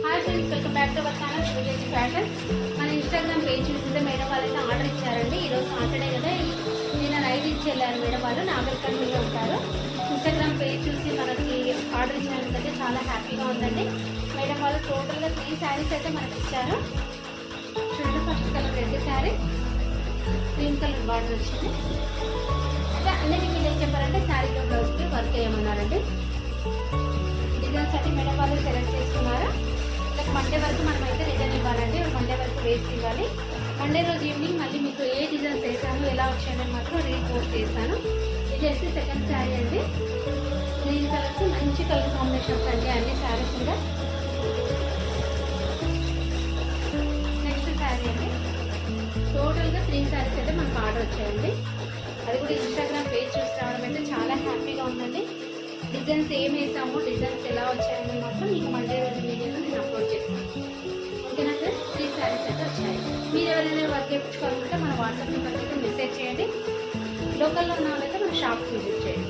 Hi friends, welcome back to our channel Vijay fashion. మన Instagram page చూస్తే madam వాళ్ళైతే order ఇచ్చారండి. ఈరోజు సాటర్డే కదా, నిన్న నైట్ ఇచ్చి వెళ్ళారు మేడం వాళ్ళు. నాగరికర్ణంలో ఉంటారు. ఇన్స్టాగ్రామ్ పేజ్ చూసి మనకి ఆర్డర్ ఇచ్చినందుకైతే చాలా హ్యాపీగా ఉందండి. మేడం వాళ్ళు టోటల్గా 3 శారీస్ అయితే మనకి ఇచ్చారు. చూడండి, first colour red sari, green colour border వచ్చింది. అయితే అన్నిటికీ ఏం చెప్పారంటే శారీలో బ్లౌజ్కి వర్క్ చేయమన్నారండి. డిజైన్స్ అయితే మేడం వాళ్ళు సెలెక్ట్ చేసుకున్నారు. మండే వరకు మనం అయితే రిటర్న్ ఇవ్వాలండి. మండే వరకు వేసి ఇవ్వాలి. మండే రోజు ఈవినింగ్ మళ్ళీ మీకు ఏ డిజైన్స్ వేసాను, ఎలా వచ్చాయని మాత్రం రీపోస్ట్ చేస్తాను. ఇది అయితే సెకండ్ శారీ అండి. గ్రీన్ కలర్స్ మంచి కలర్ కాంబినేషన్స్ అండి అన్ని శారీస్ కూడా. నెక్స్ట్ శారీ అండి. టోటల్గా 3 శారీస్ అయితే మనకు ఆర్డర్ వచ్చాయండి. అది కూడా ఇన్స్టాగ్రామ్ పేజ్ చూసి రావడం అయితే చాలా హ్యాపీగా ఉందండి. డిజైన్స్ ఏం వేసామో, డిజైన్స్ ఎలా వచ్చాయని మాత్రం మీకు మండే రోజు వీడియోలో నేను అప్లోడ్ చేస్తాను. ఓకేనా సార్? 3 శారీస్ అయితే వచ్చాయి. మీరు ఎవరైనా వర్క్ చేయించుకోవాలంటే మన వాట్సాప్ నెంబర్కి అయితే మెసేజ్ చేయండి. లోకల్లో ఉన్న వాళ్ళైతే మన షాప్కి విజిట్ చేయండి.